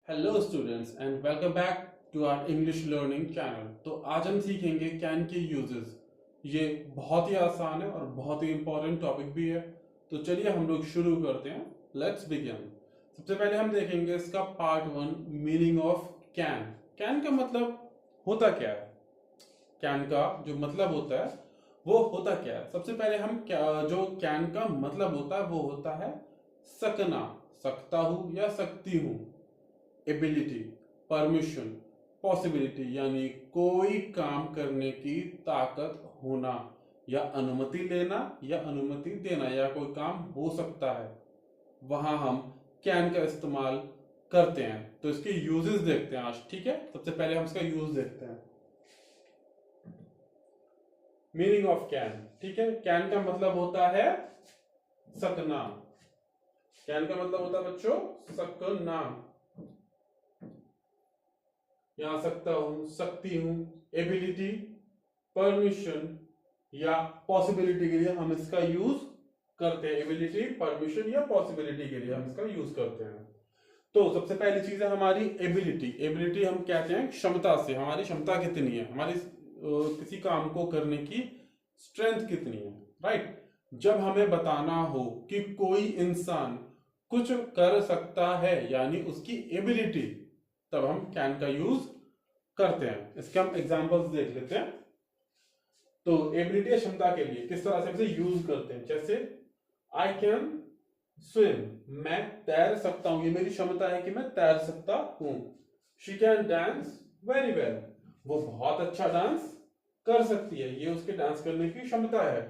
Hello students and welcome back to our English learning channel. तो आज हम सीखेंगे कैन के यूजेस। ये बहुत ही आसान है और बहुत ही इंपॉर्टेंट टॉपिक भी है। तो चलिए हम लोग शुरू करते हैं। Let's begin. सबसे पहले हम देखेंगे इसका part one, meaning of can. Can का मतलब होता क्या है? कैन का जो मतलब होता है वो होता क्या है? सबसे पहले हम जो कैन का मतलब होता है वो होता है सकना, सकता हूं या सकती हूं। एबिलिटी, परमिशन, पॉसिबिलिटी यानी कोई काम करने की ताकत होना, या अनुमति लेना या अनुमति देना, या कोई काम हो सकता है, वहां हम कैन का इस्तेमाल करते हैं। तो इसके यूजेस देखते हैं आज। ठीक है, सबसे पहले हम इसका यूज देखते हैं। Meaning of can. ठीक है, कैन का मतलब होता है सकना। कैन का मतलब होता है बच्चों सकना। यहां सकता हूं, सकती हूं, एबिलिटी, परमिशन या पॉसिबिलिटी के लिए हम इसका यूज करते हैं। एबिलिटी, परमिशन या पॉसिबिलिटी के लिए हम इसका यूज करते हैं। तो सबसे पहली चीज है हमारी एबिलिटी। एबिलिटी हम कहते हैं क्षमता से, हमारी क्षमता कितनी है, हमारी किसी काम को करने की स्ट्रेंथ कितनी है। राइट। जब हमें बताना हो कि कोई इंसान कुछ कर सकता है यानी उसकी एबिलिटी, तब हम कैन का यूज करते हैं। इसके हम एग्जांपल्स देख लेते हैं। तो एबिलिटी क्षमता के लिए किस तरह से इसे यूज करते हैं, जैसे आई कैन स्विम, मैं तैर सकता हूं, ये मेरी क्षमता है कि मैं तैर सकता हूं। She can dance very well, वो बहुत अच्छा डांस कर सकती है, ये उसके डांस करने की क्षमता है।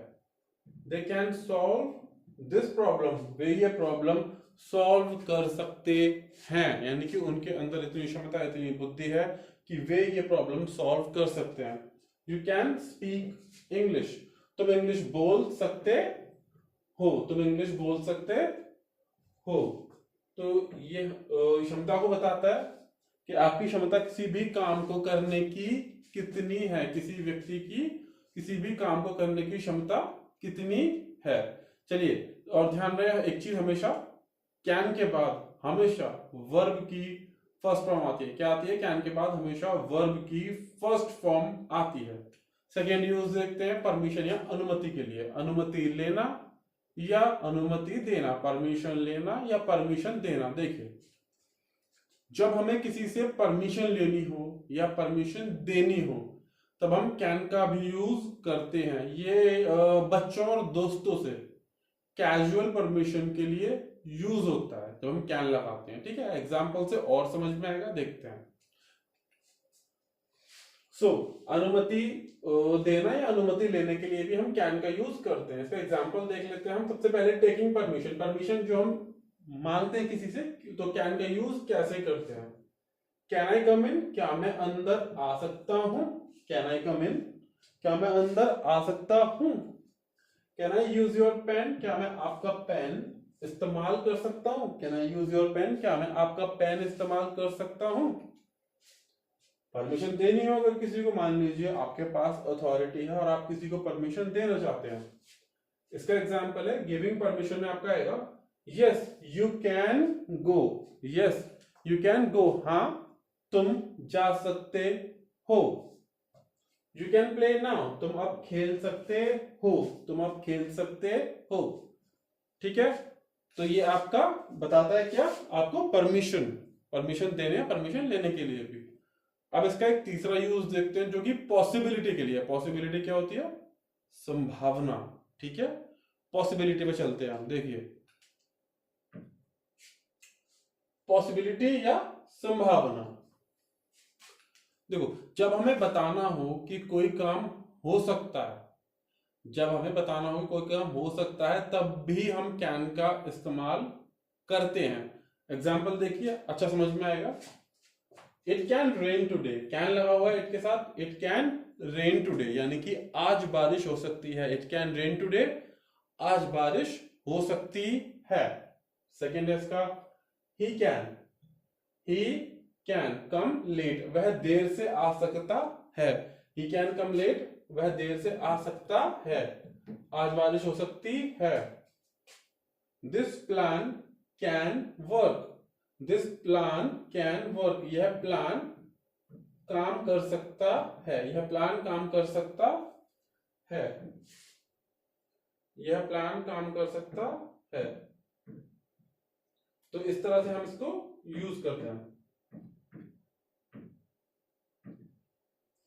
They can solve this problem, वे ये प्रॉब्लम सॉल्व कर सकते हैं, यानी कि उनके अंदर इतनी क्षमता, इतनी बुद्धि है कि वे ये प्रॉब्लम सॉल्व कर सकते हैं। यू कैन स्पीक इंग्लिश, तुम इंग्लिश बोल सकते हो, तुम इंग्लिश बोल सकते हो। तो ये क्षमता को बताता है कि आपकी क्षमता किसी भी काम को करने की कितनी है, किसी व्यक्ति की किसी भी काम को करने की क्षमता कितनी है। चलिए, और ध्यान रहे एक चीज, हमेशा कैन के बाद हमेशा वर्ब की फर्स्ट फॉर्म आती है। क्या आती है? कैन के बाद हमेशा वर्ब की फर्स्ट फॉर्म आती है। सेकेंड यूज देखते हैं, परमिशन या अनुमति के लिए। अनुमति लेना या अनुमति देना, परमिशन लेना या परमिशन देना। देखिए, जब हमें किसी से परमिशन लेनी हो या परमिशन देनी हो, तब हम कैन का भी यूज करते हैं। ये बच्चों और दोस्तों से कैजुअल परमिशन के लिए यूज होता है, जब हम कैन लगाते हैं। ठीक है, एग्जाम्पल से और समझ में आएगा, देखते हैं। अनुमति देना या अनुमति लेने के लिए भी हम कैन का यूज करते हैं। इसका एग्जाम्पल देख लेते हैं हम। सबसे पहले टेकिंग परमिशन, परमिशन जो हम मांगते हैं किसी से, तो कैन का यूज कैसे करते हैं? कैन आई कम इन, क्या मैं अंदर आ सकता हूं? कैन आई कम इन, क्या मैं अंदर आ सकता हूं? Can I use your pen, क्या मैं आपका पेन इस्तेमाल कर सकता हूं? Can I use your pen, क्या मैं आपका पेन इस्तेमाल कर सकता हूं? परमिशन देनी हो अगर किसी को, मान लीजिए आपके पास अथॉरिटी है और आप किसी को परमिशन देना चाहते हैं। इसका एग्जांपल है गिविंग परमिशन में आपका आएगा yes you can go, yes you can go, हाँ तुम जा सकते हो। यू कैन प्ले नाउ, तुम अब खेल सकते हो, तुम अब खेल सकते हो। ठीक है, तो ये आपका बताता है क्या, आपको परमिशन, परमिशन देने, परमिशन लेने के लिए भी। अब इसका एक तीसरा यूज देखते हैं जो कि पॉसिबिलिटी के लिए। पॉसिबिलिटी क्या होती है? संभावना। ठीक है, पॉसिबिलिटी पे चलते हैं हम। देखिए, पॉसिबिलिटी या संभावना। देखो, जब हमें बताना हो कि कोई काम हो सकता है, जब हमें बताना हो कि कोई काम हो सकता है, तब भी हम कैन का इस्तेमाल करते हैं। एग्जाम्पल देखिए, अच्छा समझ में आएगा। It can rain today, can लगा हुआ है इट के साथ, इट कैन रेन टूडे यानी कि आज बारिश हो सकती है। इट कैन रेन टूडे, आज बारिश हो सकती है। सेकेंड है इसका he can, he can come late, वह देर से आ सकता है। ही कैन कम लेट, वह देर से आ सकता है, आज बारिश हो सकती है। This plan can work, this plan can work, यह प्लान काम कर सकता है, यह प्लान काम कर सकता है, यह प्लान काम कर सकता है। तो इस तरह से हम इसको यूज करते हैं,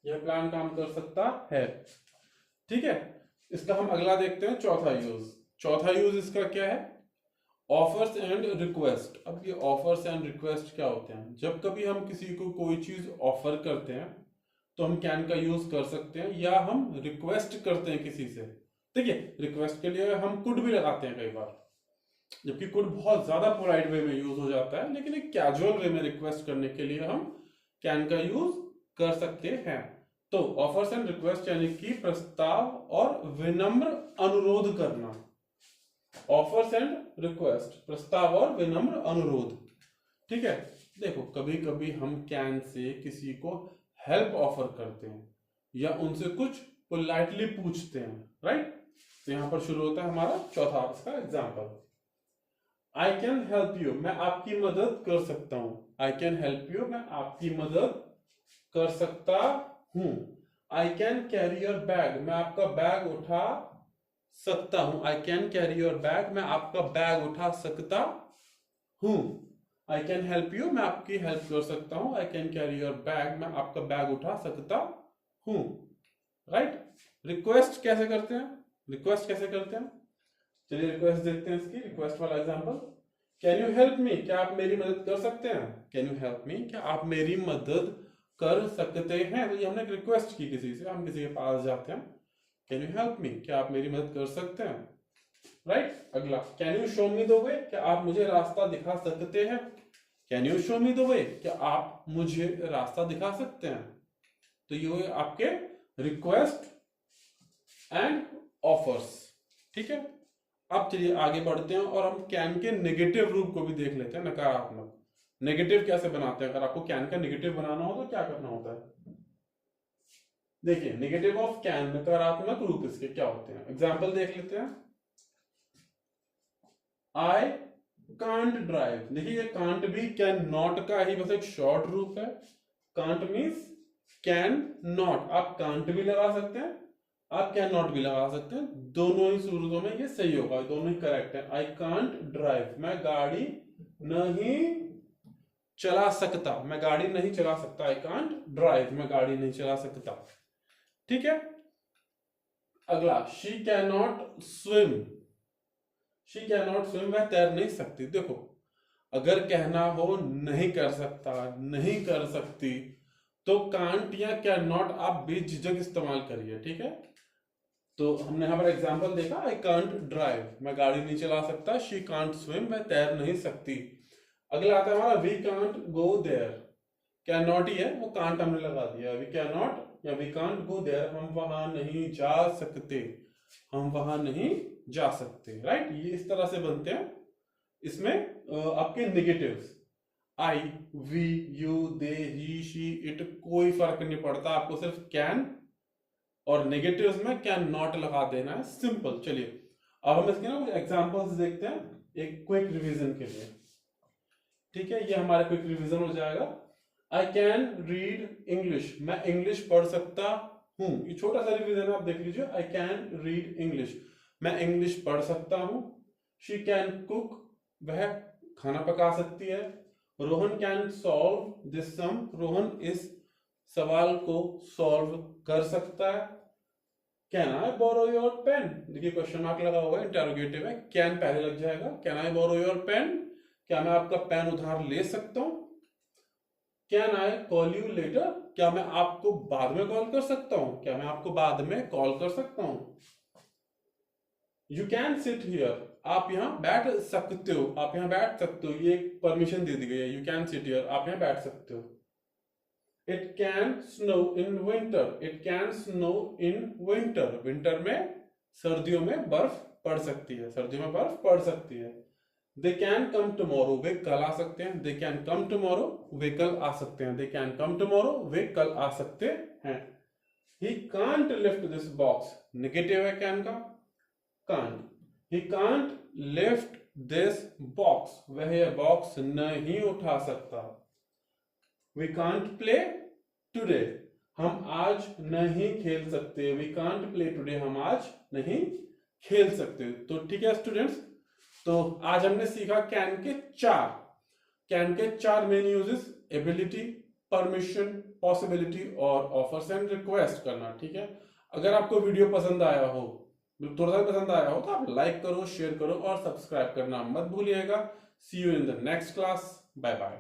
यह प्लान काम कर सकता है। ठीक है, इसका हम अगला देखते हैं, चौथा यूज। चौथा यूज इसका क्या है? Offers and request. अब ये ऑफर्स एंड रिक्वेस्ट क्या होते हैं? जब कभी हम किसी को कोई चीज ऑफर करते हैं तो हम कैन का यूज कर सकते हैं, या हम रिक्वेस्ट करते हैं किसी से। देखिए, रिक्वेस्ट के लिए हम कुड भी लगाते हैं कई बार, जबकि कुड बहुत ज्यादा पोलाइट वे में यूज हो जाता है, लेकिन एक कैजुअल वे में रिक्वेस्ट करने के लिए हम कैन का यूज कर सकते हैं। तो ऑफर्स एंड रिक्वेस्ट यानी कि प्रस्ताव और विनम्र अनुरोध करना। ऑफर्स एंड रिक्वेस्ट, प्रस्ताव और विनम्र अनुरोध। ठीक है, देखो कभी कभी हम कैन से किसी को हेल्प ऑफर करते हैं या उनसे कुछ पोलाइटली पूछते हैं, राइट? तो यहां पर शुरू होता है हमारा चौथा इसका example. I can help you, मैं आपकी मदद कर सकता हूं। आई कैन हेल्प यू, मैं आपकी मदद कर सकता हूं। I can carry your bag, मैं आपका बैग उठा सकता हूं। I can carry your bag, मैं आपका बैग उठा सकता हूं। आई कैन हेल्प यू, मैं आपकी हेल्प कर सकता हूं। I can carry your bag, मैं आपका बैग उठा सकता हूं। राइट? रिक्वेस्ट कैसे करते हैं? रिक्वेस्ट कैसे करते हैं? चलिए रिक्वेस्ट देखते हैं इसकी, रिक्वेस्ट वाला example. Can you help me, क्या आप मेरी मदद कर सकते हैं? कैन यू हेल्प मी, क्या आप मेरी मदद कर सकते हैं? तो ये हमने रिक्वेस्ट की किसी से, हम किसी के पास जाते हैं, कैन यू हेल्प मी, क्या आप मेरी मदद कर सकते हैं? राइट? अगला, can you show me the way, क्या आप मुझे रास्ता दिखा सकते हैं? Can you show me the way, क्या आप मुझे रास्ता दिखा सकते हैं? तो ये हुए आपके रिक्वेस्ट एंड ऑफर्स। ठीक है, अब चलिए आगे बढ़ते हैं और हम कैन के नेगेटिव रूप को भी देख लेते हैं, नकारात्मक। नेगेटिव कैसे बनाते हैं? अगर आपको कैन का नेगेटिव बनाना हो तो क्या करना होता है? देखिए, नेगेटिव ऑफ कैन, नकारात्मक रूप इसके क्या होते हैं? एग्जाम्पल देख लेते हैं। आई कांट ड्राइव, देखिए ये कांट भी कैन नॉट का ही बस एक शॉर्ट रूप है। कांट मीन्स कैन नॉट, आप कांट भी लगा सकते हैं, आप कैन नॉट भी लगा सकते हैं, दोनों ही सूरतों में ये सही होगा, दोनों ही करेक्ट है। आई कांट ड्राइव, मैं गाड़ी नहीं चला सकता, मैं गाड़ी नहीं चला सकता। आई कांट ड्राइव, मैं गाड़ी नहीं चला सकता। ठीक है, अगला, she can not swim, she can not swim, वह तैर नहीं सकती। देखो, अगर कहना हो नहीं कर सकता, नहीं कर सकती, तो कांट या कैन नॉट आप बेझिझक इस्तेमाल करिए। ठीक है, तो हमने यहां पर एग्जांपल देखा, आई कांट ड्राइव, मैं गाड़ी नहीं चला सकता। शी कांट स्विम, मैं तैर नहीं सकती। अगला आता है हमारा, we can't go there, can not ही है, वो कांट हमने लगा दिया। वी कैन नॉट या वी कांट गो देयर, हम वहां नहीं जा सकते, हम वहां नहीं जा सकते। राइट? ये इस तरह से बनते हैं। इसमें आपके negatives, I, we, you, they, he, she, it, कोई फर्क नहीं पड़ता, आपको सिर्फ कैन और नेगेटिव्स में कैन नॉट लगा देना है, सिंपल। चलिए अब हम इसके ना कुछ एग्जांपल्स देखते हैं एक क्विक रिवीजन के लिए। ठीक है, ये हमारा क्विक रिवीजन हो जाएगा। आई कैन रीड इंग्लिश, मैं इंग्लिश पढ़ सकता हूं। ये छोटा सा रिवीजन आप देख लीजिए। आई कैन रीड इंग्लिश, मैं इंग्लिश पढ़ सकता हूं। शी कैन कुक, वह खाना पका सकती है। Rohan can solve this sum, Rohan इस सवाल को सॉल्व कर सकता है। Can I borrow your pen, देखिए क्वेश्चन मार्क लगा हुआ है, इंटरोगेटिव है, कैन पहले लग जाएगा। Can I borrow your pen, क्या मैं आपका पेन उधार ले सकता हूं। Can I call you later, क्या मैं आपको बाद में कॉल कर सकता हूं, क्या मैं आपको बाद में कॉल कर सकता हूं। यू कैन सिट हियर, आप यहां बैठ सकते हो, आप यहां बैठ सकते हो, ये परमिशन दे दी गई है। यू कैन सिट हियर, आप यहां बैठ सकते हो। It can snow in winter, it can snow in winter, winter में, सर्दियों में बर्फ पड़ सकती है, सर्दियों में बर्फ पड़ सकती है। दे कैन कम टुमारो, वे कल आ सकते हैं। दे कैन कम टुमारो, वे कल आ सकते हैं। दे कैन कम टुमारो, वे कल आ सकते हैं। He can't lift this box, negative है कैन का, can't. He can't lift this box, वह यह बॉक्स नहीं उठा सकता। वी कांट प्ले टुडे, हम आज नहीं खेल सकते। वी कांट प्ले टुडे, हम आज नहीं खेल सकते। तो ठीक है स्टूडेंट्स, तो आज हमने सीखा कैन के चार main uses, ability, permission, possibility और ऑफर्स एंड रिक्वेस्ट करना। ठीक है, अगर आपको वीडियो पसंद आया हो, थोड़ा सा पसंद आया हो, तो आप लाइक करो, शेयर करो और सब्सक्राइब करना मत भूलिएगा। See you in the next class, bye bye.